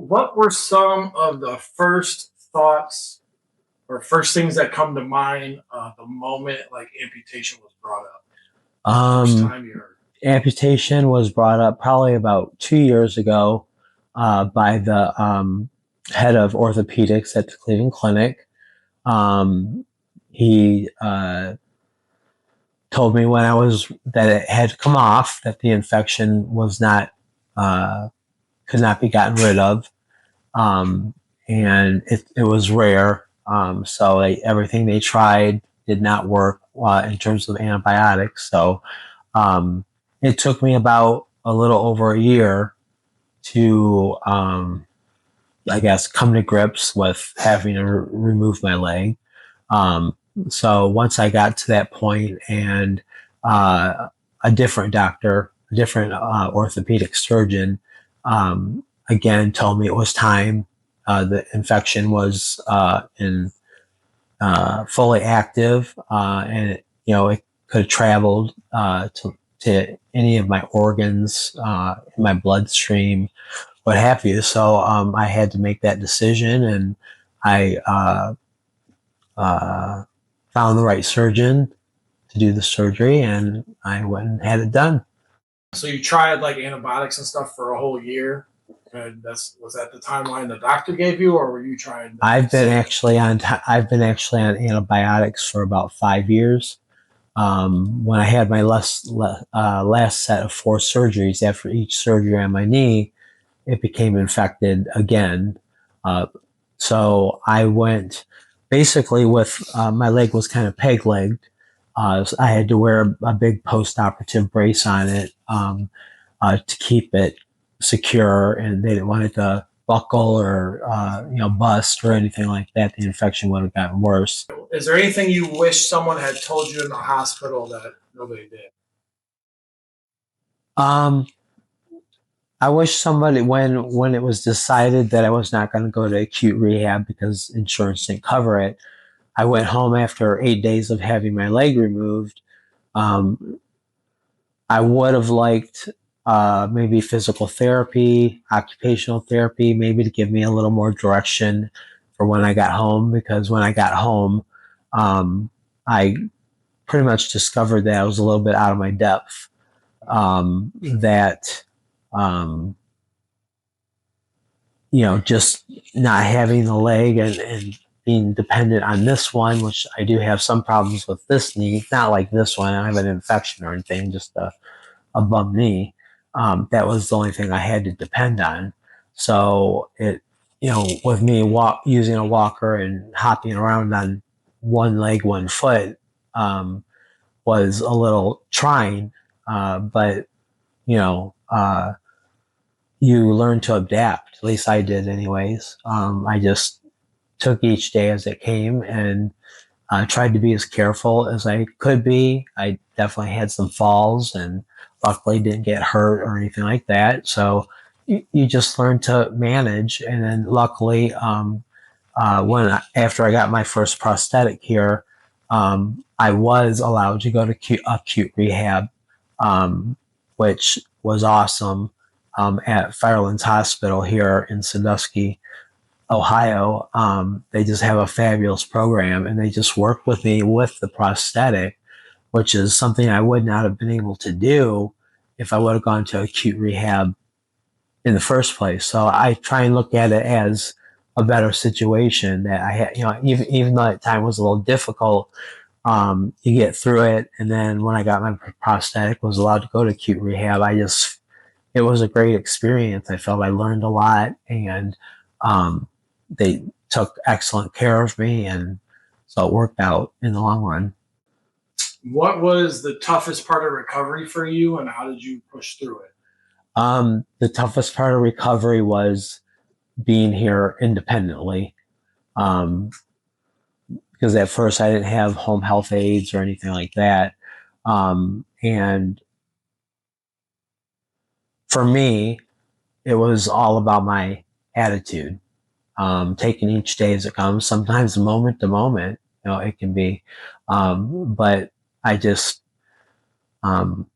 what were some of the first thoughts or first things that come to mind the moment like amputation was brought up? First Um, time you heard. Amputation was brought up probably about 2 years ago by the head of orthopedics at the Cleveland Clinic. He told me when I was that it had come off, that the infection was not uh, could not be gotten rid of, um, and it was rare. So everything they tried did not work in terms of antibiotics. So um, it took me about a little over a year to, I guess, come to grips with having to remove my leg. Um, so once I got to that point, and uh, a different doctor, a different orthopedic surgeon, again told me it was time. The infection was fully active, and it could have traveled to any of my organs, in my bloodstream, what have you. So I had to make that decision, and I uh, found the right surgeon to do the surgery, and I went and had it done. So you tried like antibiotics and stuff for a whole year, and that's was that the timeline the doctor gave you, or were you trying to I've been save it? actually on I've been actually on antibiotics for about 5 years. When I had my last set of 4 surgeries, after each surgery on my knee, it became infected again. Uh, so I went basically with my leg was kind of peg legged. So I had to wear a big post operative brace on it to keep it secure, and they didn't want it to buckle or bust or anything like that. The infection would have gotten worse. Is there anything you wish someone had told you in the hospital that nobody did? Um, I wish somebody, when it was decided that I was not going to go to acute rehab because insurance didn't cover it, I went home after 8 days of having my leg removed. Um, I would have liked maybe physical therapy, occupational therapy, maybe to give me a little more direction for when I got home. Because when I got home, I pretty much discovered that I was a little bit out of my depth. That um, just not having the leg, and being dependent on this one, which I do have some problems with this knee, not like this one. I don't have an infection or anything, just a bum knee. That was the only thing I had to depend on. So with me using a walker and hopping around on one leg, 1 foot, was a little trying. But you know, uh, you learn to adapt. At least I did, anyways. I just took each day as it came, and tried to be as careful as I could be. I definitely had some falls, and luckily didn't get hurt or anything like that. So you just learn to manage. And then luckily, after I got my first prosthetic here, I was allowed to go to acute rehab, um, which was awesome, at Firelands Hospital here in Sandusky, Ohio. They just have a fabulous program, and they just worked with me with the prosthetic, which is something I would not have been able to do if I would have gone to acute rehab in the first place. So I try and look at it as a better situation that I had. Even though that time was a little difficult, you get through it. And then when I got my prosthetic, was allowed to go to acute rehab, it was a great experience. I felt I learned a lot, and um, they took excellent care of me, and so it worked out in the long run. What was the toughest part of recovery for you, and how did you push through it? The toughest part of recovery was being here independently, um, because at first I didn't have home health aides or anything like that. And for me, it was all about my attitude, taking each day as it comes, sometimes moment to moment, it can be. But I just, um,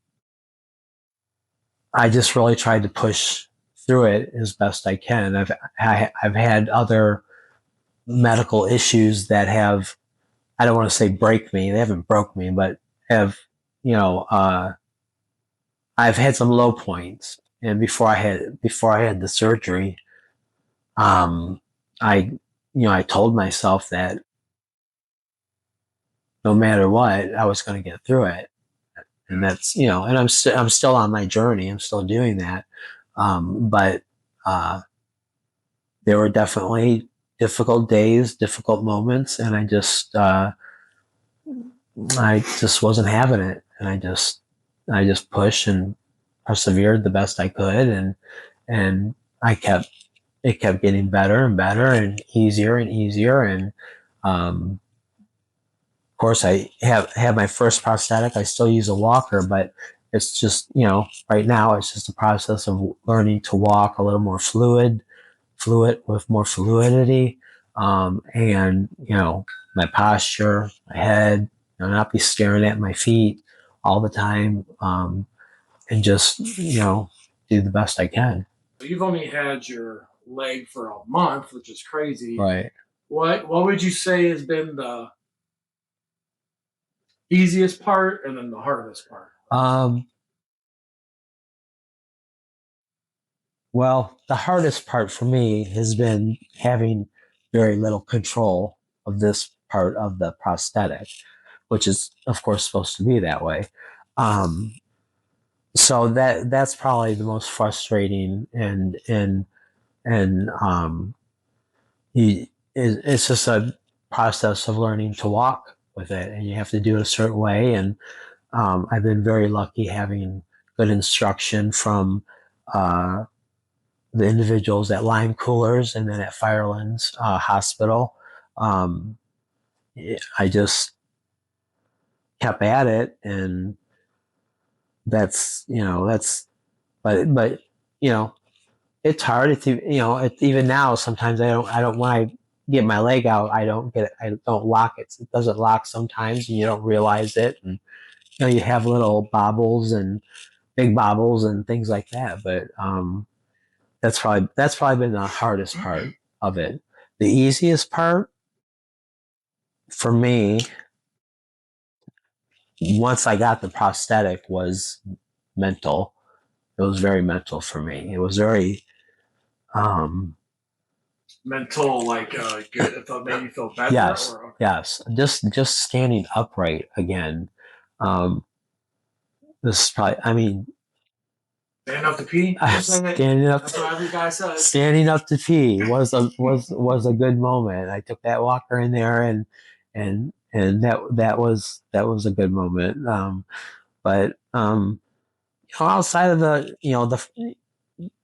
I just really tried to push through it as best I can. I've had other medical issues that have, I don't want to say break me. They haven't broke me, but have, you know, I've had some low points. And before I had the surgery, um, I told myself that no matter what, I was going to get through it. And that's, and I'm still on my journey. I'm still doing that. But there were definitely difficult days, difficult moments, and I just wasn't having it. And I just pushed and persevered the best I could. And it kept getting better and better and easier and easier. And, of course, I have my first prosthetic. I still use a walker, but it's just, right now it's just a process of learning to walk a little more fluid with more fluidity. And, my posture, my head, not be staring at my feet all the time. And just, do the best I can. You've only had your leg for a month, which is crazy. Right. What would you say has been the easiest part and then the hardest part? Well, the hardest part for me has been having very little control of this part of the prosthetic, which is, of course, supposed to be that way. So that's probably the most frustrating, and it's just a process of learning to walk with it, and you have to do it a certain way. And I've been very lucky having good instruction from the individuals at Leimkuehler's and then at Firelands Hospital. I just kept at it, and but it's hard. It's, even now, sometimes I don't, when I get my leg out, I don't lock it. It doesn't lock sometimes, and you don't realize it. And, you have little bobbles and big bobbles and things like that. But, that's probably been the hardest part of it. The easiest part for me, once I got the prosthetic, was mental. It was very mental for me. It was very, mental, like good. It made you feel better. Yes, or, okay. yes. Just standing upright again. This is probably. I mean, standing up to pee. Standing up. That's what every guy says. Standing up to pee was a good moment. I took that walker in there, and that was a good moment. But outside of the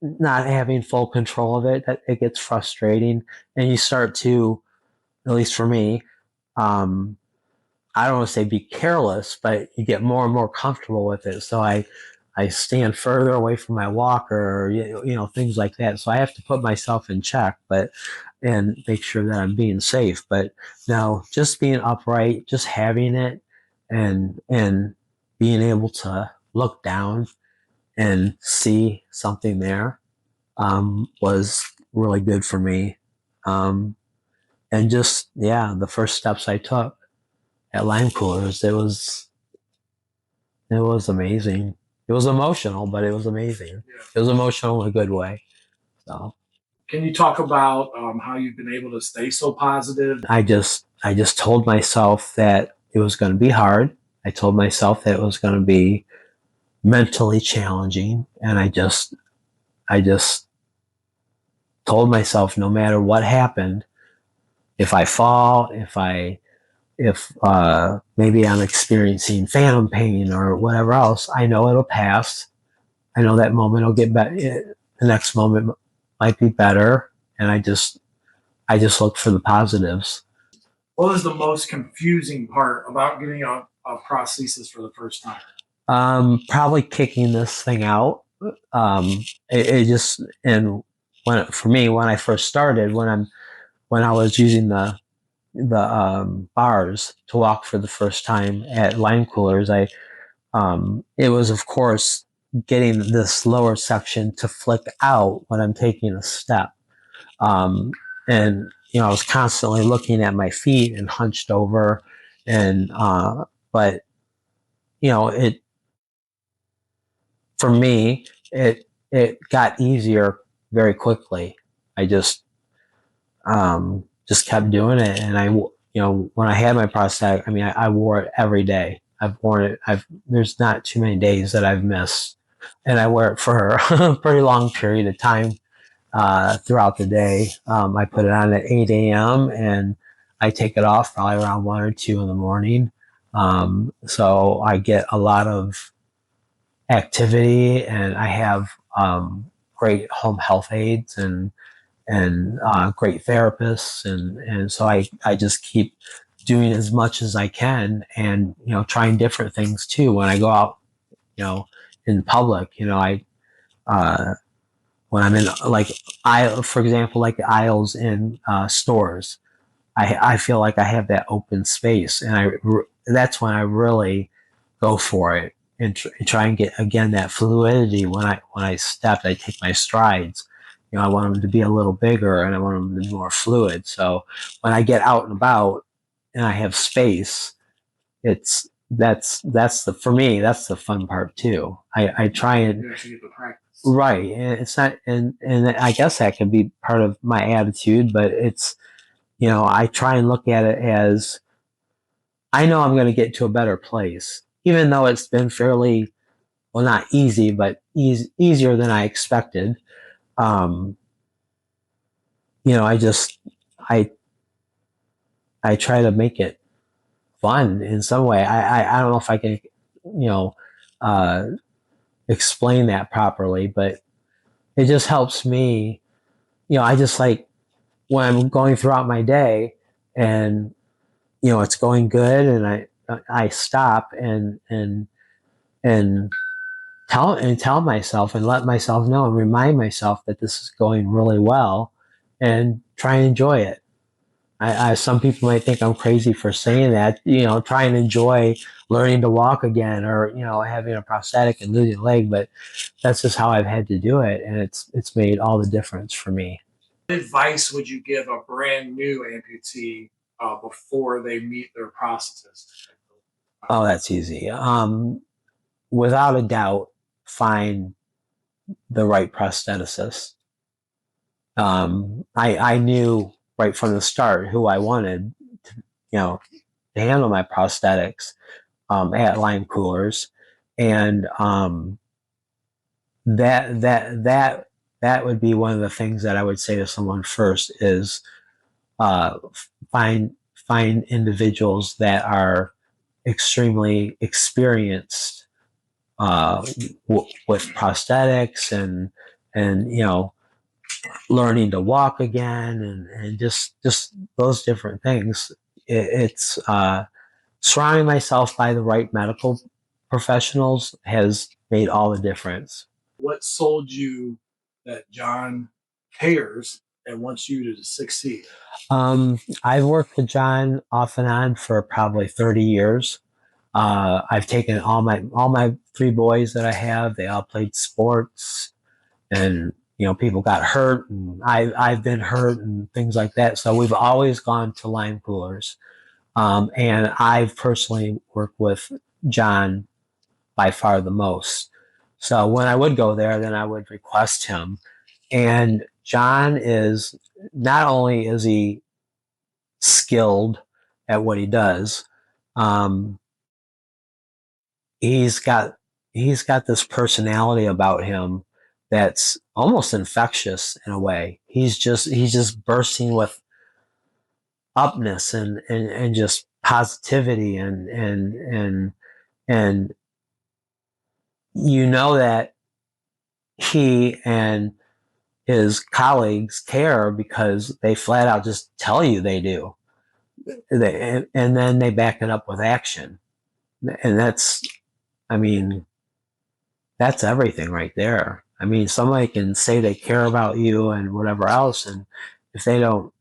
not having full control of it, it gets frustrating, and you start to, at least for me, I don't want to say be careless, but you get more and more comfortable with it. So I stand further away from my walker, or, things like that. So I have to put myself in check, and make sure that I'm being safe. But now, just being upright, just having it, and being able to look down and see something there, was really good for me. And just, the first steps I took at Leimkuehler's, it was amazing. It was emotional, but it was amazing. Yeah. It was emotional in a good way. So, can you talk about how you've been able to stay so positive? I just told myself that it was going to be hard. I told myself that it was going to be mentally challenging, and I just told myself, no matter what happened, if I fall, if maybe I'm experiencing phantom pain or whatever else, I know it'll pass. I know that moment will get better. The next moment might be better, and I just look for the positives. What was the most confusing part about getting a prosthesis for the first time? Probably kicking this thing out. It just, and for me, when I first started, when I was using the bars to walk for the first time at Leimkuehler's, it was, of course, getting this lower section to flick out when I'm taking a step. Um, and, I was constantly looking at my feet and hunched over. And, but, it, for me, it got easier very quickly. I just kept doing it. And when I had my prosthetic, I wore it every day. I've worn it. There's not too many days that I've missed, and I wear it for a pretty long period of time throughout the day. I put it on at 8 a.m. and I take it off probably around 1 or 2 in the morning. So I get a lot of activity, and I have great home health aides and great therapists, and so I just keep doing as much as I can, and trying different things too when I go out, in public. I when I'm in, like, for example, like the aisles in stores, I feel like I have that open space, and that's when I really go for it, and try and get again that fluidity when I step. I take my strides. I want them to be a little bigger, and I want them to be more fluid. So when I get out and about and I have space, that's for me, that's the fun part too. I try and You actually get the practice. Right, and it's not, and I guess that could be part of my attitude, but it's, I try and look at it as, I know I'm going to get to a better place, even though it's been fairly, well, not easy, but easier than I expected. Um, I just, I, I try to make it fun in some way. I don't know if I can, uh, explain that properly, but it just helps me. I just like when I'm going throughout my day, and it's going good, and I stop and tell myself and let myself know and remind myself that this is going really well, and try and enjoy it. Some people might think I'm crazy for saying that. Try and enjoy learning to walk again, or having a prosthetic and losing a leg, but that's just how I've had to do it, and it's made all the difference for me. What advice would you give a brand new amputee before they meet their prosthetist? Oh, that's easy. Without a doubt, find the right prostheticist. I knew right from the start who I wanted to handle my prosthetics at Leimkuehlers, and that would be one of the things that I would say to someone first is uh, find individuals that are extremely experienced with prosthetics, and learning to walk again, and just those different things. It's surrounding myself by the right medical professionals has made all the difference. What sold you that John cares and wants you to succeed? I've worked with John off and on for probably 30 years. I've taken all my 3 boys that I have. They all played sports, and people got hurt, and I've been hurt and things like that. So we've always gone to Leimkuehlers, and I've personally worked with John by far the most. So when I would go there, then I would request him. And John is, not only is he skilled at what he does, um, he's got this personality about him that's almost infectious in a way. He's just bursting with upness, and just positivity, and that he and his colleagues care, because they flat out just tell you they do. And then they back it up with action. And I mean, that's everything right there. Somebody can say they care about you and whatever else, and if they don't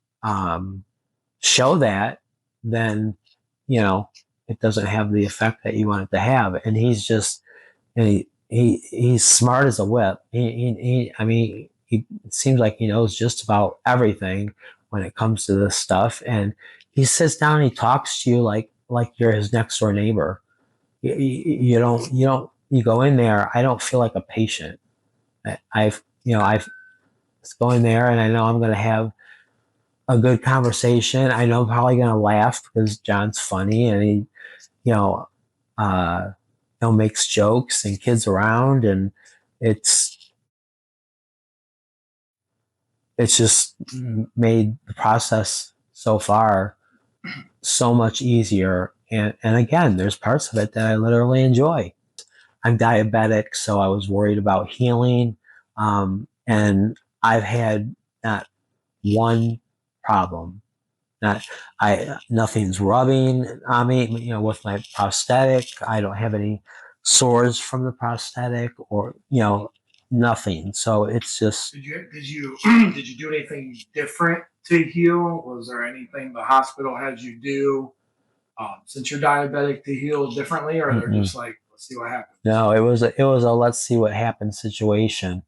show that, then it doesn't have the effect that you want it to have. And he's just, and he's smart as a whip. I mean, he seems like he knows just about everything when it comes to this stuff, and he sits down and he talks to you like you're his next door neighbor. You go in there. I don't feel like a patient. I've go in there and I know I'm going to have a good conversation. I know I'm probably going to laugh because John's funny and he, you know, uh, makes jokes and kids around, and it's it's just made the process so far so much easier. And again, there's parts of it that I literally enjoy. I'm diabetic, so I was worried about healing, and I've had not one problem. Nothing's rubbing on me, with my prosthetic. I don't have any sores from the prosthetic or, nothing. So it's just, did you do anything different to heal? Was there anything the hospital had you do since you're diabetic to heal differently, or they're just like, let's see what happens? No, it was a let's see what happens situation,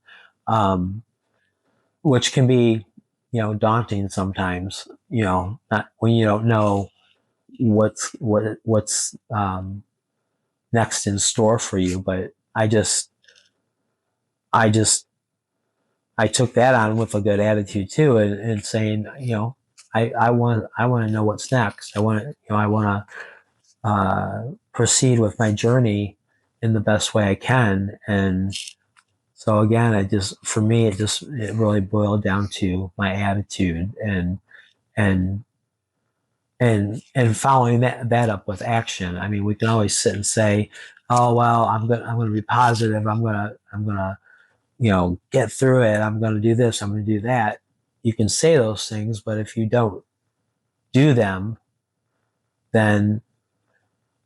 which can be, daunting sometimes, not when you don't know what's next in store for you. But I just I took that on with a good attitude too, and saying, I want to know what's next. I want to proceed with my journey in the best way I can. And so again, for me, it really boiled down to my attitude and and following that up with action. I mean, we can always sit and say, "Oh well, I'm gonna be positive. I'm gonna get through it. I'm gonna do this. I'm gonna do that." You can say those things, but if you don't do them, then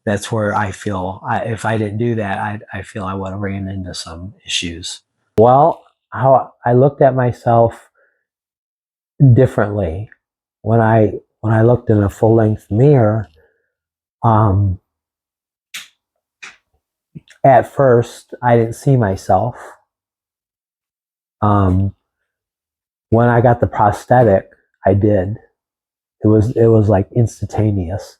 that's where I feel if I didn't do that, I feel I would have ran into some issues. Well, how I looked at myself differently when I looked in a full length mirror. Um, at first, I didn't see myself. Um, when I got the prosthetic, I did. It was like instantaneous,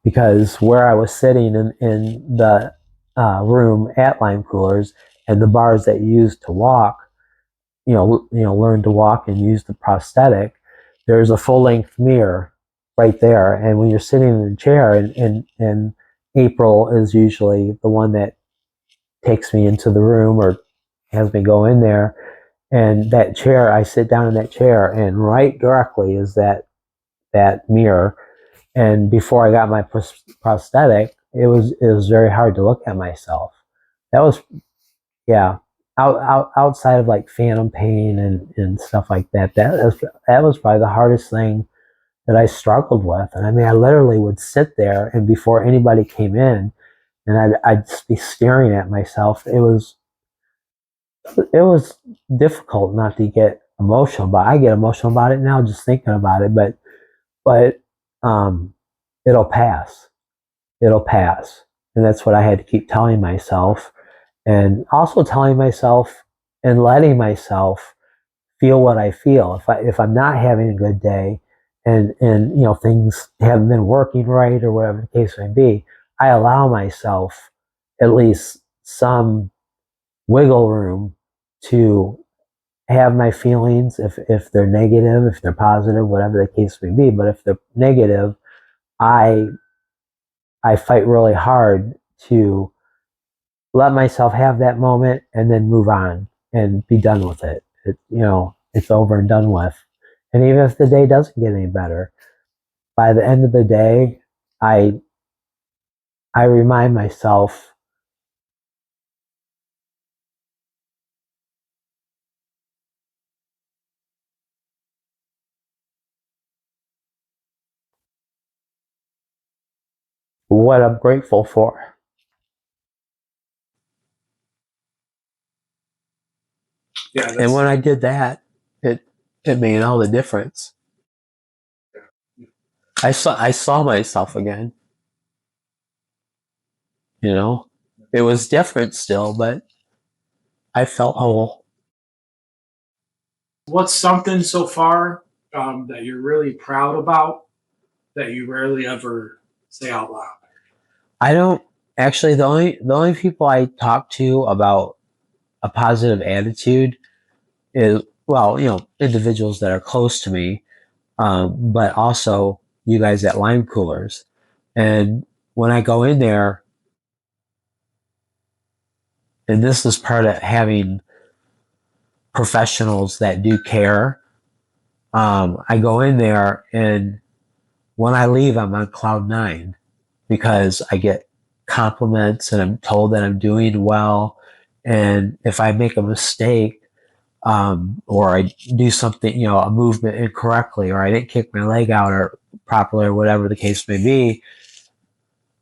because where I was sitting in the room at Leimkuehlers and the bars that you use to walk, learn to walk and use the prosthetic. There's a full length mirror right there, and when you're sitting in the chair, and April is usually the one that takes me into the room or has me go in there. And that chair, I sit down in that chair, and right directly is that mirror. And before I got my prosthetic, it was very hard to look at myself. That was, yeah. Outside of like phantom pain and stuff like that, that was probably the hardest thing that I struggled with. And I mean, I literally would sit there, and before anybody came in, and I'd just be staring at myself. It was difficult not to get emotional, but I get emotional about it now just thinking about it. But it'll pass. It'll pass, and that's what I had to keep telling myself, and also telling myself and letting myself feel what I feel. If I'm not having a good day, and things haven't been working right or whatever the case may be, I allow myself at least some wiggle room to have my feelings, if they're negative, if they're positive, whatever the case may be. But if they're negative, I I fight really hard to let myself have that moment and then move on and be done with it. It's over and done with. And even if the day doesn't get any better, by the end of the day, I I remind myself what I'm grateful for. Yeah, And when I did that, it made all the difference. I saw myself again. You know, It was different still, but I felt whole. What's something so far that you're really proud about that you rarely ever say out loud? I don't actually. The only people I talk to about a positive attitude is, well, individuals that are close to me, but also you guys at Leimkuehlers. And when I go in there, and this is part of having professionals that do care. I go in there, and when I leave, I'm on cloud nine because I get compliments and I'm told that I'm doing well. And if I make a mistake, or I do something, a movement incorrectly, or I didn't kick my leg out or properly, or whatever the case may be,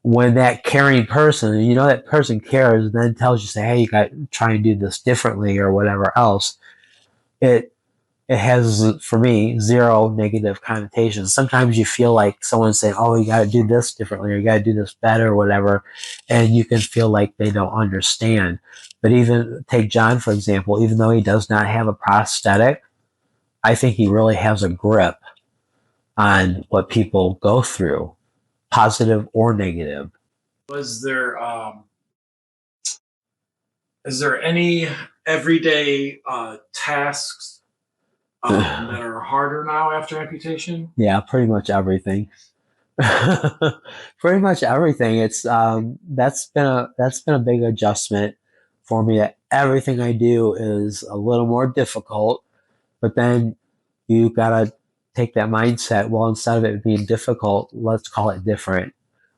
when that caring person, that person cares, and then tells you, say, hey, you got to try and do this differently or whatever else, it it has, for me, zero negative connotations. Sometimes you feel like someone's saying, oh, you got to do this differently, or you got to do this better, or whatever, and you can feel like they don't understand. But even take John, for example, even though he does not have a prosthetic, I think he really has a grip on what people go through, positive or negative. Was there is there any everyday tasks that are harder now after amputation? Yeah, pretty much everything. Pretty much everything. It's that's been a big adjustment for me. That everything I do is a little more difficult, but then you gotta take that mindset. Well, instead of it being difficult, let's call it different.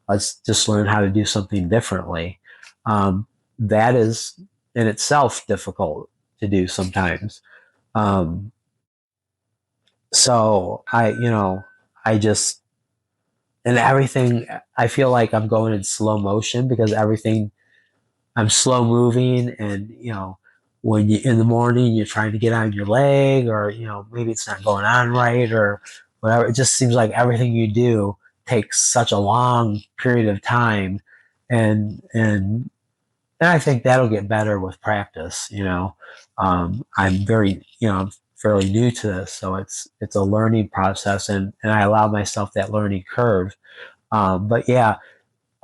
Let's just learn how to do something differently. That is in itself difficult to do sometimes. Um, so I just, and everything, I feel like I'm going in slow motion because everything, I'm slow moving. And when you, in the morning, you're trying to get on your leg, or maybe it's not going on right or whatever, it just seems like everything you do takes such a long period of time. And and and I think that'll get better with practice. I'm very, I'm fairly new to this, so it's a learning process, and I allow myself that learning curve. But yeah,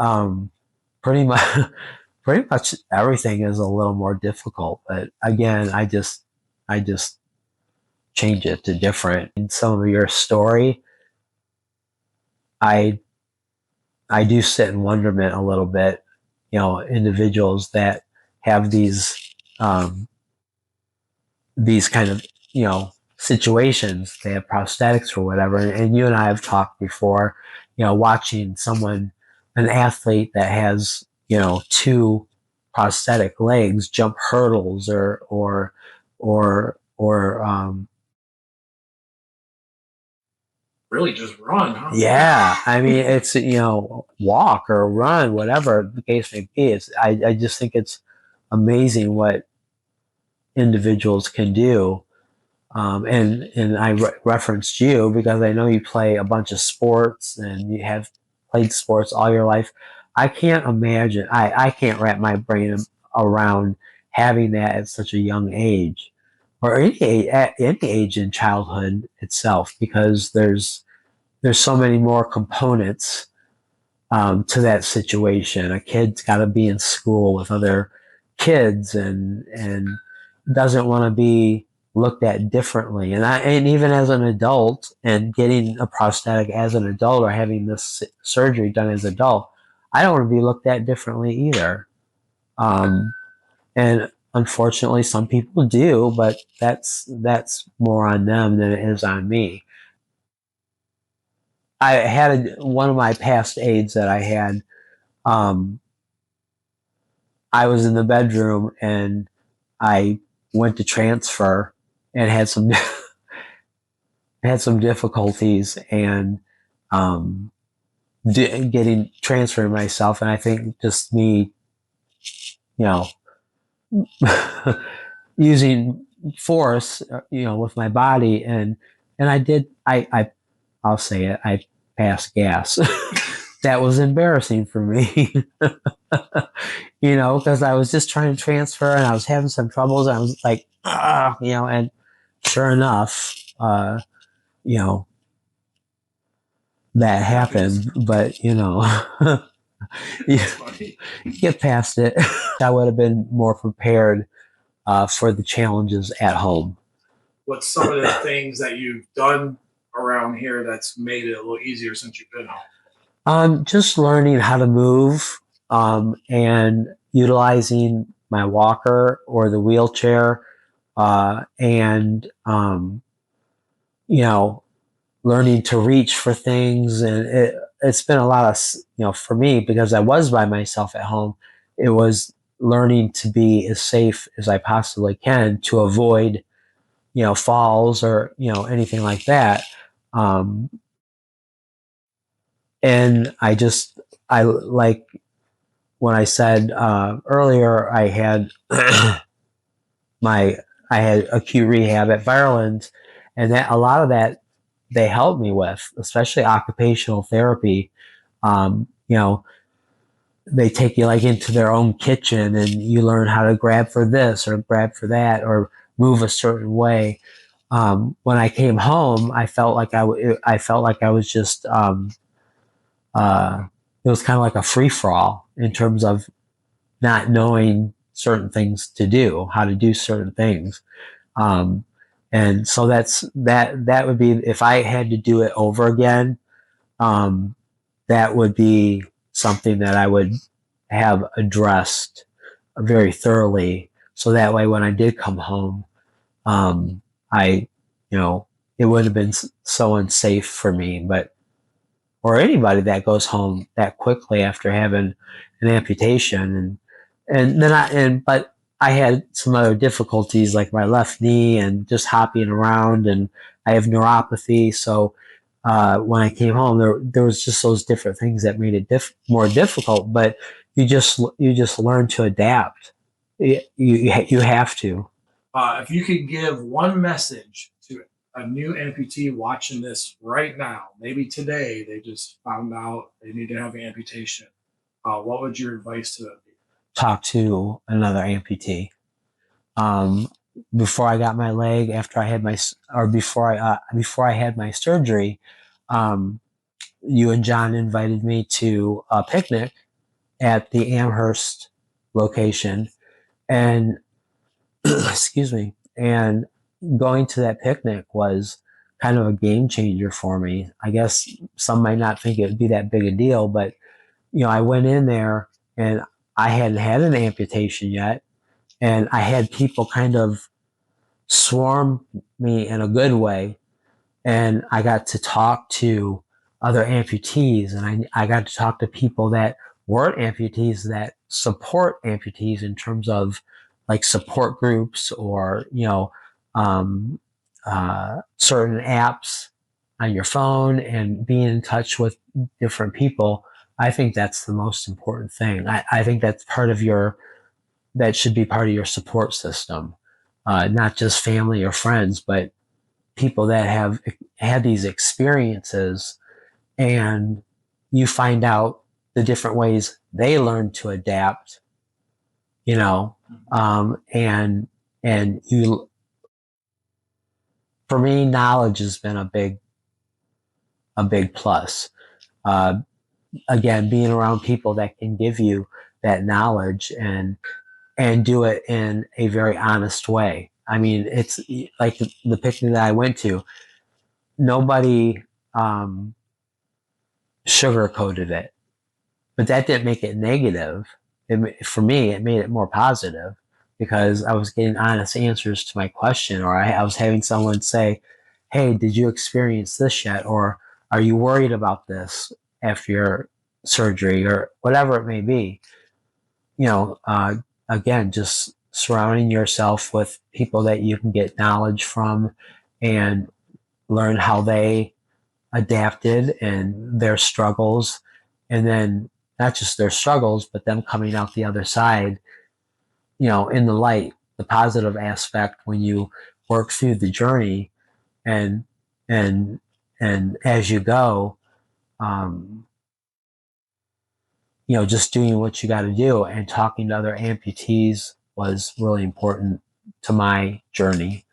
um, pretty much, pretty much everything is a little more difficult. But again, I just change it to different. In some of your story, I I do sit in wonderment a little bit. Individuals that have these kind of situations. They have prosthetics or whatever, and you and I have talked before. Watching someone, an athlete that has two prosthetic legs, jump hurdles or Really, just run, huh? yeah, I mean, it's walk or run, whatever the case may be. I just think it's amazing what individuals can do. And I referenced you because I know you play a bunch of sports and you have played sports all your life. I can't imagine. I can't wrap my brain around having that at such a young age, or at any age in childhood itself, because there's so many more components to that situation. A kid's got to be in school with other kids and doesn't want to be looked at differently. And even as an adult, and getting a prosthetic as an adult, or having this surgery done as an adult, I don't want to be looked at differently either. Um, and unfortunately, some people do, but that's more on them than it is on me. I had one of my past aides that I had. Um, I was in the bedroom and I went to transfer and had some had some difficulties, and um, getting transferring myself. And I think just me, you know, using force, with my body, and I did. I'll say it. I passed gas. that was embarrassing for me. Because I was just trying to transfer and I was having some troubles. And I was like, and sure enough, you know, that happened. But, you That's funny. get past it. I would have been more prepared for the challenges at home. What's some of the things that you've done around here that's made it a little easier since you've been home? Just learning how to move and utilizing my walker or the wheelchair and learning to reach for things. And it's been a lot of, for me, because I was by myself at home, it was learning to be as safe as I possibly can to avoid, falls or, anything like that. Um, and I like when I said earlier, my, I had acute rehab at Firelands, and that a lot of that they helped me with, especially occupational therapy. Um, you know, they take you like into their own kitchen and you learn how to grab for this or grab for that or move a certain way. When I came home, I felt like I was just, it was kind of like a free for all in terms of not knowing certain things to do, how to do certain things. Um, and so that would be, if I had to do it over again, um, that would be something that I would have addressed very thoroughly. So that way, when I did come home, I, it would have been so unsafe for me, or anybody that goes home that quickly after having an amputation. But I had some other difficulties like my left knee and just hopping around, and I have neuropathy. So, when I came home, there was just those different things that made it more difficult. But you just learn to adapt. You have to. If you could give one message to a new amputee watching this right now, maybe today they just found out they need to have an amputation, what would your advice to them be? Talk to another amputee. Um, Before I got my leg, after I had before I had my surgery, um, you and John invited me to a picnic at the Amherst location, and excuse me, and going to that picnic was kind of a game changer for me. I guess some might not think it would be that big a deal, but I went in there and I hadn't had an amputation yet, and I had people kind of swarm me in a good way. And I got to talk to other amputees, and I got to talk to people that weren't amputees that support amputees in terms of like support groups or, um, certain apps on your phone and being in touch with different people. I think that's the most important thing. I think that should be part of your support system, not just family or friends, but people that have had these experiences, and you find out the different ways they learn to adapt, you know, and you, for me, knowledge has been a big plus. Uh, Again, being around people that can give you that knowledge and do it in a very honest way. I mean, it's like the picnic that I went to. Nobody sugarcoated it, but that didn't make it negative. For me, it made it more positive because I was getting honest answers to my question, or I was having someone say, "Hey, did you experience this yet?" Or "Are you worried about this after your surgery?" Or whatever it may be. You know, again, just surrounding yourself with people that you can get knowledge from and learn how they adapted and their struggles, and then not just their struggles, but them coming out the other side, in the light, the positive aspect when you work through the journey, and and and as you go, um, just doing what you got to do, and talking to other amputees was really important to my journey.